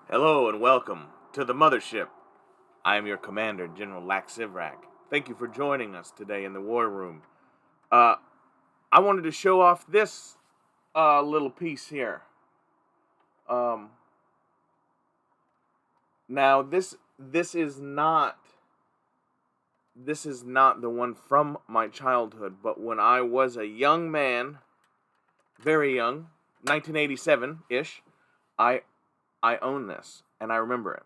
Hello and welcome to the mothership. I am your commander, General Lax Sivrak. Thank you for joining us today in the war room. Uh, I wanted to show off this little piece here. Um, now this is not the one from my childhood, but when I was a young man, very young, 1987-ish, I I own this and I remember it.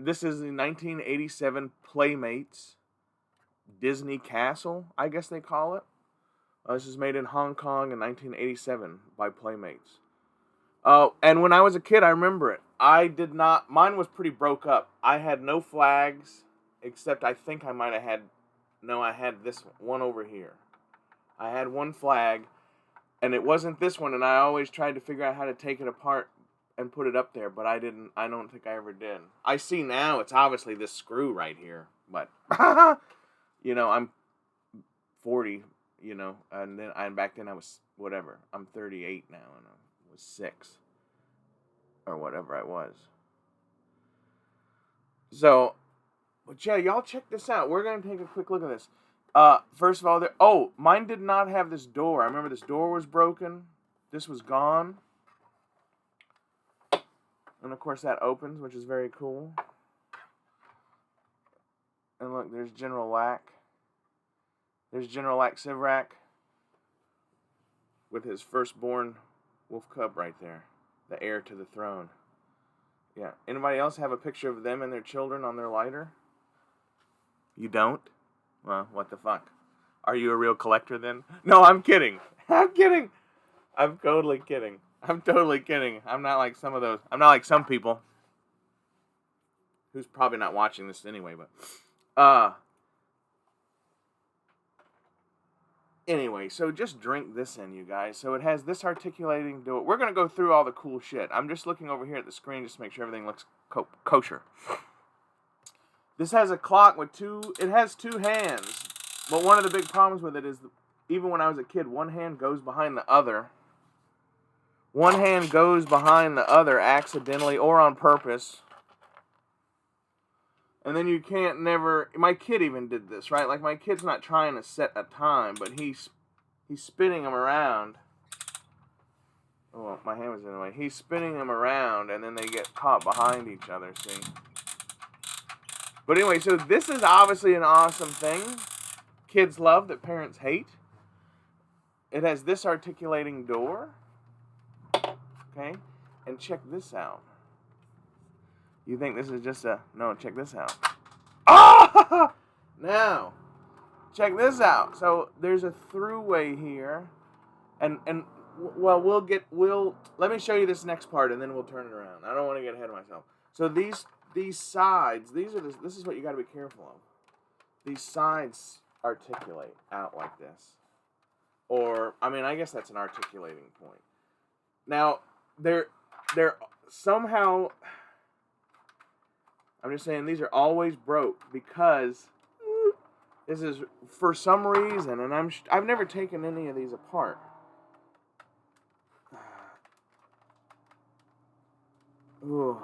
This is the 1987 Playmates Disney Castle, I guess they call it. This is made in Hong Kong in 1987 by Playmates. And when I was a kid, I remember it. I did not. Mine was pretty broke up. I had no flags, except I think I might have had. No, I had this one over here. I had one flag, and it wasn't this one. And I always tried to figure out how to take it apart and put it up there, but I didn't. I don't think I ever did. I see now it's obviously this screw right here, but I'm 40, and back then I was whatever. I'm 38 now, and I was 6 or whatever I was. So, but yeah, y'all check this out. We're gonna take a quick look at this. First of all, mine did not have this door. I remember this door was broken. This was gone, and of course that opens, which is very cool. And look, there's General Lack. There's General Lack Sivrak with his firstborn wolf cub right there, the heir to the throne. Yeah. Anybody else have a picture of them and their children on their lighter? You don't? Well, what the fuck? Are you a real collector then? No, I'm kidding. I'm kidding. I'm totally kidding. I'm totally kidding. I'm not like some of those. I'm not like some people who's probably not watching this anyway, but anyway, so just drink this in, you guys. So it has this articulating door. We're going to go through all the cool shit. I'm just looking over here at the screen just to make sure everything looks kosher. This has a clock with it has two hands. But one of the big problems with it is, even when I was a kid, one hand goes behind the other. One hand goes behind the other accidentally or on purpose. And then you can't never. My kid even did this, right? Like, my kid's not trying to set a time, but he's spinning them around. Oh, well, my hand was in the way. He's spinning them around, and then they get caught behind each other, see? But anyway, so this is obviously an awesome thing. Kids love that parents hate. It has this articulating door. Okay? And check this out. You think this is just no, check this out. Ah! Now, check this out. So there's a throughway here. And well, let me show you this next part and then we'll turn it around. I don't want to get ahead of myself. So these sides, this is what you got to be careful of. These sides articulate out like this. Or, I mean, I guess that's an articulating point. Now, they're somehow, I'm just saying, these are always broke because this is, for some reason, and I've never taken any of these apart. Ooh.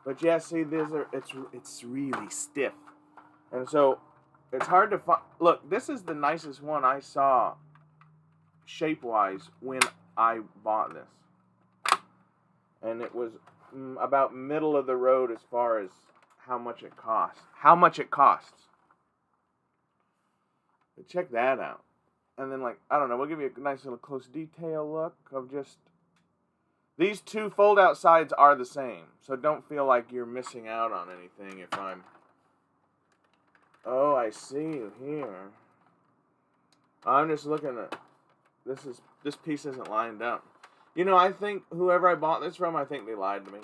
But yeah, see, it's really stiff. And so, it's hard to find. Look, this is the nicest one I saw, shape-wise, when I bought this. And it was about middle of the road as far as how much it costs. How much it costs. But check that out. And then, like, I don't know, we'll give you a nice little close detail look of just... These two fold-out sides are the same. So don't feel like you're missing out on anything if I'm... Oh, I see you here. I'm just looking at... This piece isn't lined up. You know, I think whoever I bought this from, I think they lied to me.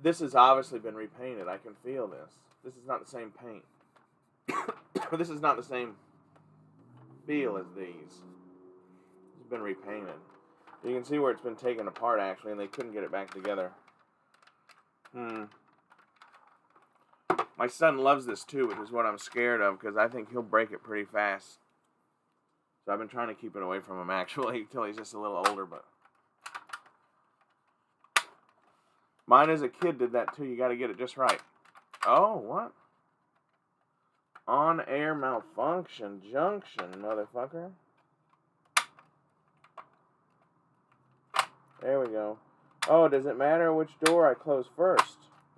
This has obviously been repainted. I can feel this. This is not the same paint. This is not the same feel as these. It's been repainted. You can see where it's been taken apart, actually, and they couldn't get it back together. My son loves this, too, which is what I'm scared of, because I think he'll break it pretty fast. So I've been trying to keep it away from him, actually, until he's just a little older, but... Mine as a kid did that too. You got to get it just right. Oh, what? On-air malfunction junction, motherfucker. There we go. Oh, does it matter which door I close first?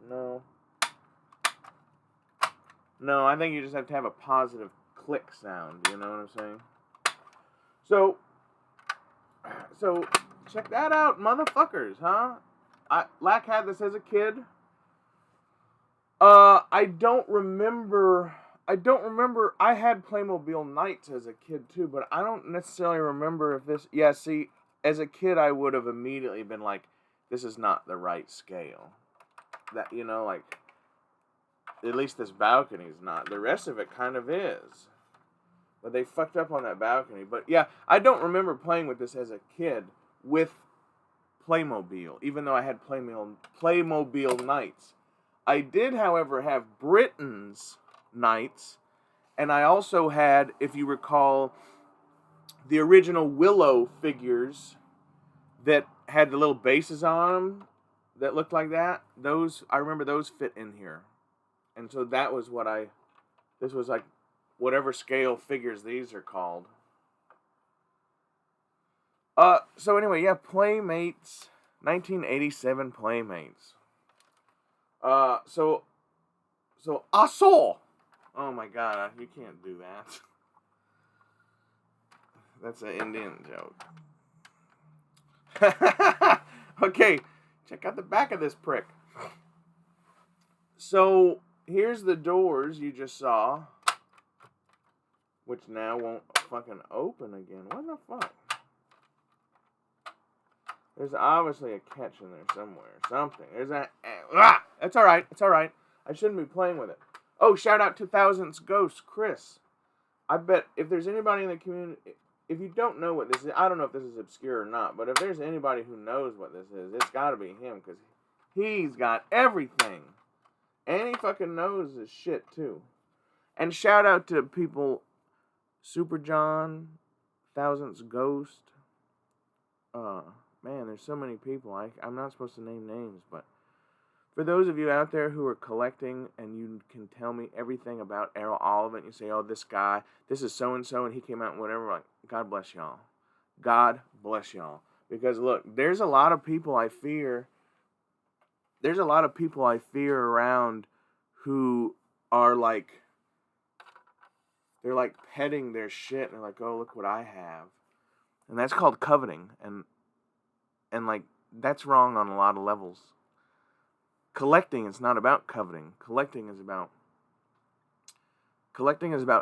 No. No, I think you just have to have a positive click sound, you know what I'm saying? So check that out, motherfuckers, huh? Lack had this as a kid. I don't remember. I had Playmobil Nights as a kid too, but I don't necessarily remember if this. Yeah, see, as a kid, I would have immediately been like, "This is not the right scale." That, you know, like, at least this balcony's not. The rest of it kind of is, but they fucked up on that balcony. But yeah, I don't remember playing with this as a kid with Playmobil, even though I had Playmobil Nights. I did, however, have Britain's Nights, and I also had, if you recall, the original Willow figures that had the little bases on them that looked like that. Those, I remember those fit in here. And so that was this was like whatever scale figures these are called. So anyway, yeah, Playmates, 1987 Playmates. So I saw. Oh my God, you can't do that. That's an Indian joke. Okay, check out the back of this prick. So here's the doors you just saw, which now won't fucking open again. What the fuck? There's obviously a catch in there somewhere. Something. There's a... It's alright. It's alright. I shouldn't be playing with it. Oh, shout out to Thousands Ghost, Chris. I bet if there's anybody in the community... If you don't know what this is... I don't know if this is obscure or not, but if there's anybody who knows what this is, it's gotta be him, because he's got everything. And he fucking knows his shit, too. And shout out to people... Super John, Thousands Ghost... Man, there's so many people. I'm not supposed to name names, but for those of you out there who are collecting and you can tell me everything about all of it, and you say, oh, this guy, this is so-and-so, and he came out and whatever, like, God bless y'all. God bless y'all. Because, look, there's a lot of people I fear around who are, like, they're, like, petting their shit, and they're like, oh, look what I have. And that's called coveting, and like, that's wrong on a lot of levels. Collecting is not about coveting. Collecting is about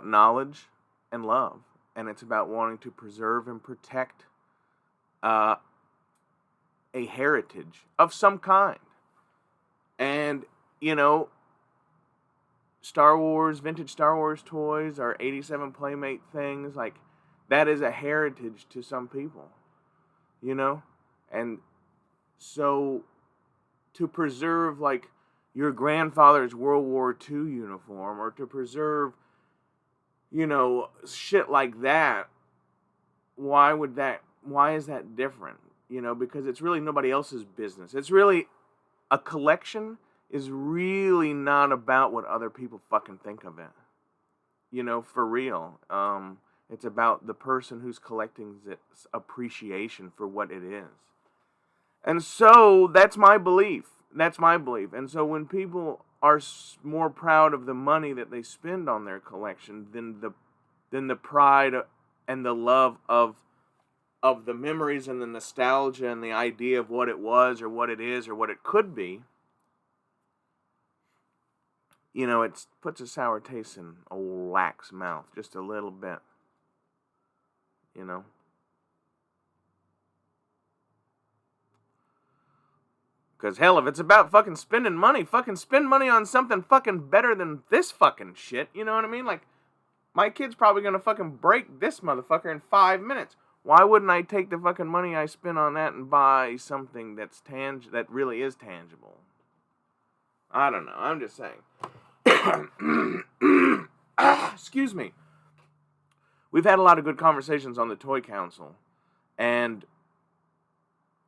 knowledge and love. And it's about wanting to preserve and protect a heritage of some kind. And, you know, vintage Star Wars toys, our 87 Playmate things, like, that is a heritage to some people. You know? And so, to preserve, like, your grandfather's World War II uniform, or to preserve, you know, shit like that, why is that different? You know, because it's really nobody else's business. It's really, a collection is really not about what other people fucking think of it. You know, for real. It's about the person who's collecting its appreciation for what it is. And so, that's my belief. And so, when people are more proud of the money that they spend on their collection than the pride and the love of the memories and the nostalgia and the idea of what it was or what it is or what it could be, you know, it puts a sour taste in old Lack's mouth just a little bit. You know? Because, hell, if it's about fucking spending money, fucking spend money on something fucking better than this fucking shit. You know what I mean? Like, my kid's probably going to fucking break this motherfucker in 5 minutes. Why wouldn't I take the fucking money I spend on that and buy something that really is tangible? I don't know. I'm just saying. Excuse me. We've had a lot of good conversations on the Toy Council. And...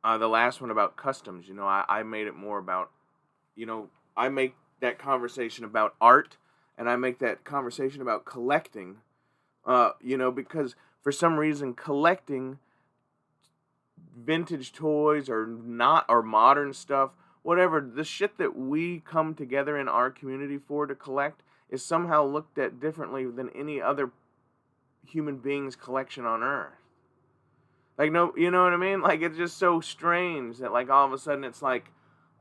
the last one about customs, you know, I made it more about I make that conversation about art, and I make that conversation about collecting, because for some reason collecting vintage toys or modern stuff, whatever, the shit that we come together in our community for to collect is somehow looked at differently than any other human being's collection on Earth. Like, no, you know what I mean? Like, it's just so strange that, like, all of a sudden it's like,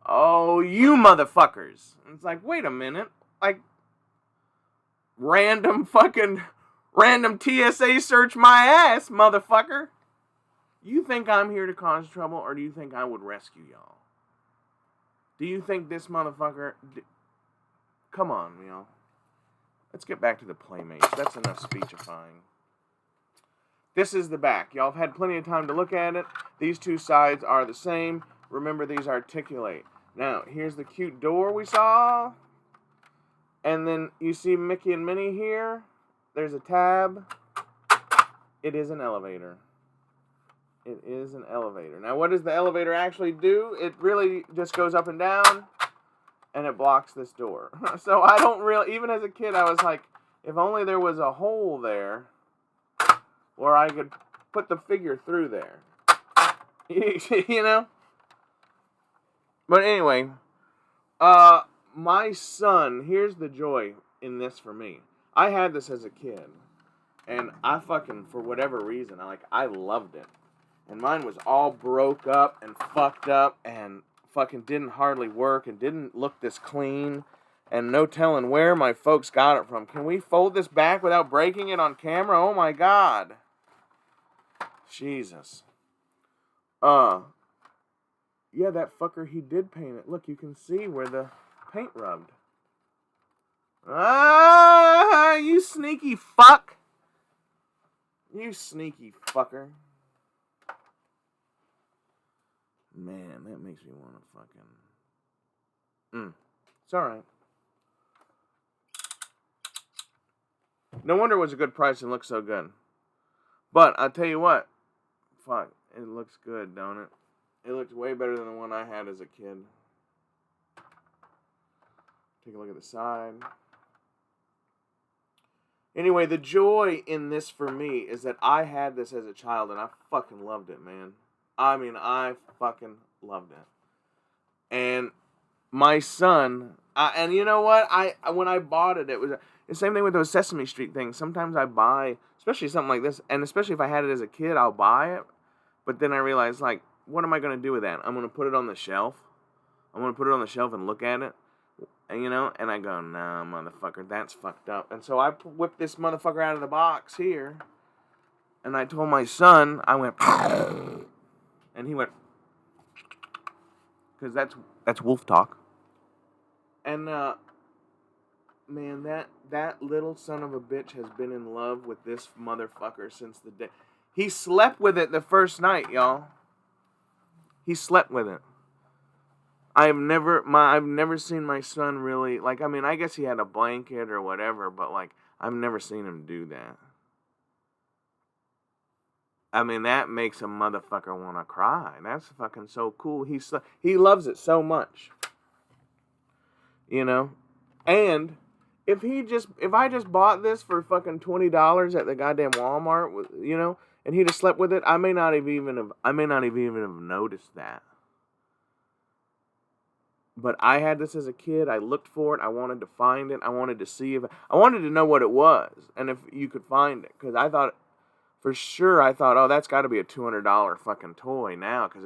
oh, you motherfuckers. And it's like, wait a minute. Like, random TSA search my ass, motherfucker. You think I'm here to cause trouble, or do you think I would rescue y'all? Do you think this motherfucker... Come on, y'all. Let's get back to the Playmates. That's enough speechifying. This is the back. Y'all have had plenty of time to look at it. These two sides are the same. Remember, these articulate. Now, here's the cute door we saw. And then you see Mickey and Minnie here. There's a tab. It is an elevator. It is an elevator. Now, what does the elevator actually do? It really just goes up and down, and it blocks this door. So I don't really, even as a kid, I was like, if only there was a hole there where I could put the figure through there. You know? But anyway, my son, here's the joy in this for me. I had this as a kid, and I fucking, for whatever reason, I loved it. And mine was all broke up and fucked up and fucking didn't hardly work and didn't look this clean. And no telling where my folks got it from. Can we fold this back without breaking it on camera? Oh my God. Jesus. Yeah, that fucker, he did paint it. Look, you can see where the paint rubbed. Ah, you sneaky fuck. You sneaky fucker. Man, that makes me want to fucking... It's alright. No wonder it was a good price and looked so good. But, I'll tell you what. Fuck, it looks good, don't it? It looks way better than the one I had as a kid. Take a look at the side. Anyway, the joy in this for me is that I had this as a child and I fucking loved it, man. I mean, I fucking loved it. And my son, and you know what? When I bought it, it was the same thing with those Sesame Street things. Sometimes I buy, especially something like this, and especially if I had it as a kid, I'll buy it. But then I realized, like, what am I going to do with that? I'm going to put it on the shelf. I'm going to put it on the shelf and look at it. And, and I go, nah, motherfucker, that's fucked up. And so I whipped this motherfucker out of the box here. And I told my son, I went... And he went, because that's wolf talk. And, man, that little son of a bitch has been in love with this motherfucker since the day. He slept with it the first night, y'all. He slept with it. I've never seen my son really, like, I mean, I guess he had a blanket or whatever, but, like, I've never seen him do that. I mean, that makes a motherfucker want to cry. That's fucking so cool. He loves it so much. And if I just bought this for fucking $20 at the goddamn Walmart, and he'd have slept with it, I may not have even have noticed that. But I had this as a kid. I looked for it. I wanted to find it. I wanted to see I wanted to know what it was and if you could find it, because I thought, oh, that's got to be a $200 fucking toy now, because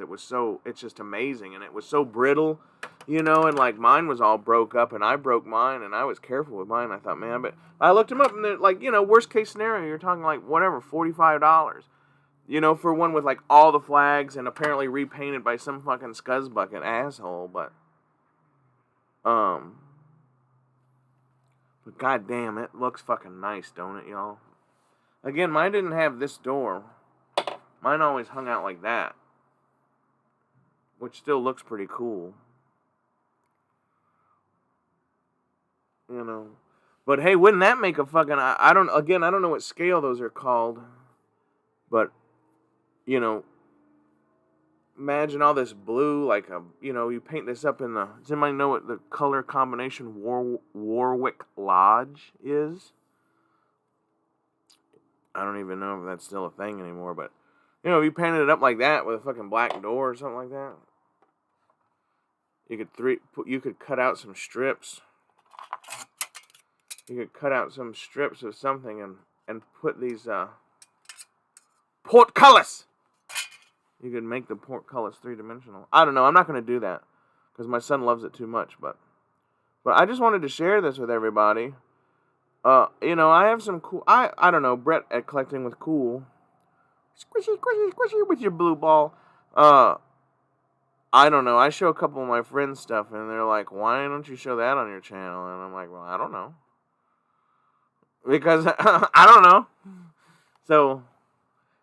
it's just amazing, and it was so brittle, and like mine was all broke up, and I broke mine, and I was careful with mine. I thought, man, but I looked them up, and they're like, worst case scenario, you're talking like whatever, $45, for one with like all the flags and apparently repainted by some fucking scuzzbucket asshole, but goddamn, it looks fucking nice, don't it, y'all? Again, mine didn't have this door. Mine always hung out like that, which still looks pretty cool. But hey, wouldn't that make a fucking... I don't know what scale those are called, but, imagine all this blue, like you paint this up in the. Does anybody know what the color combination Warwick Lodge is? I don't even know if that's still a thing anymore, but if you painted it up like that with a fucking black door or something like that, you could cut out some strips. You could cut out some strips of something and put these portcullis. You could make the portcullis 3-dimensional. I don't know. I'm not going to do that because my son loves it too much. But I just wanted to share this with everybody. I have some cool. I don't know. Brett at Collecting with Cool. Squishy, squishy, squishy with your blue ball. I don't know. I show a couple of my friends stuff, and they're like, "Why don't you show that on your channel?" And I'm like, "Well, I don't know." Because I don't know. So,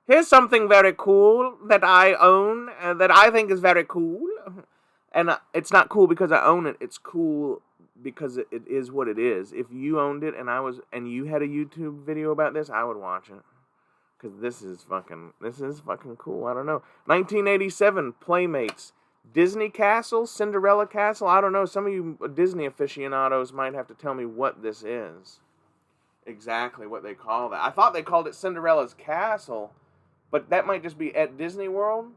here's something very cool that I own, that I think is very cool. And it's not cool because I own it. It's cool because it is what it is. If you owned it and you had a YouTube video about this, I would watch it. Because this is fucking cool. I don't know. 1987, Playmates. Disney Castle, Cinderella Castle. I don't know. Some of you Disney aficionados might have to tell me what this is. Exactly what they call that. I thought they called it Cinderella's Castle, but that might just be at Disney World.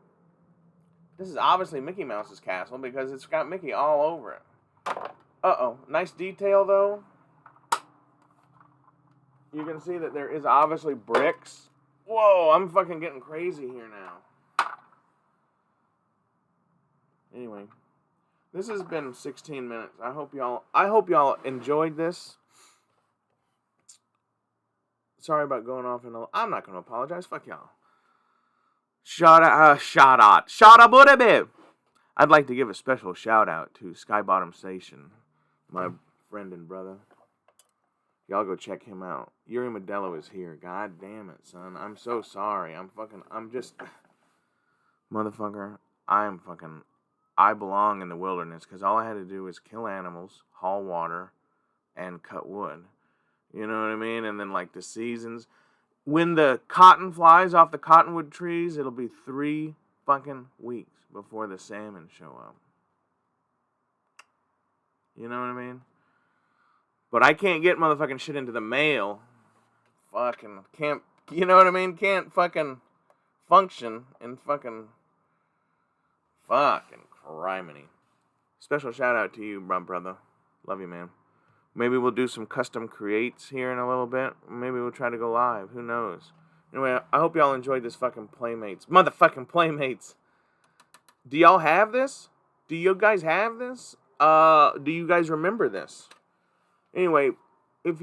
This is obviously Mickey Mouse's castle because it's got Mickey all over it. Uh-oh. Nice detail, though. You can see that there is obviously bricks. Whoa, I'm fucking getting crazy here now. Anyway, this has been 16 minutes. I hope y'all enjoyed this. Sorry about going off I'm not going to apologize. Fuck y'all. Shout out, buddy. I'd like to give a special shout out to Skybottom Station, my friend and brother. Y'all go check him out. Yuri Modelo is here. God damn it, son. I'm so sorry. Motherfucker, I belong in the wilderness because all I had to do was kill animals, haul water, and cut wood. You know what I mean? And then, like, the seasons. When the cotton flies off the cottonwood trees, it'll be 3 fucking weeks before the salmon show up. You know what I mean? But I can't get motherfucking shit into the mail. Fucking can't, you know what I mean? Can't fucking function in fucking criminy. Special shout out to you, brother. Love you, man. Maybe we'll do some custom creates here in a little bit. Maybe we'll try to go live. Who knows? Anyway, I hope y'all enjoyed this fucking Playmates. Motherfucking Playmates. Do y'all have this? Do you guys have this? Do you guys remember this? Anyway, hit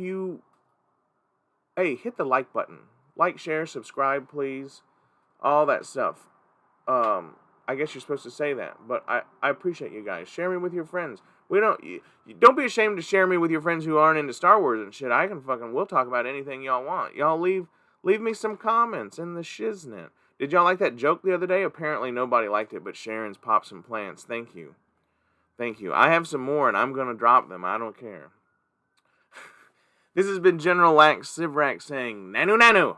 the like button. Like, share, subscribe, please. All that stuff. I guess you're supposed to say that, but I appreciate you guys. Share me with your friends. Don't be ashamed to share me with your friends who aren't into Star Wars and shit. We'll talk about anything y'all want. Y'all leave me some comments in the shiznit. Did y'all like that joke the other day? Apparently nobody liked it, but Sharon's popped some plants. Thank you. I have some more and I'm gonna drop them. I don't care. This has been General Lax Sivrak saying, Nanu Nanu!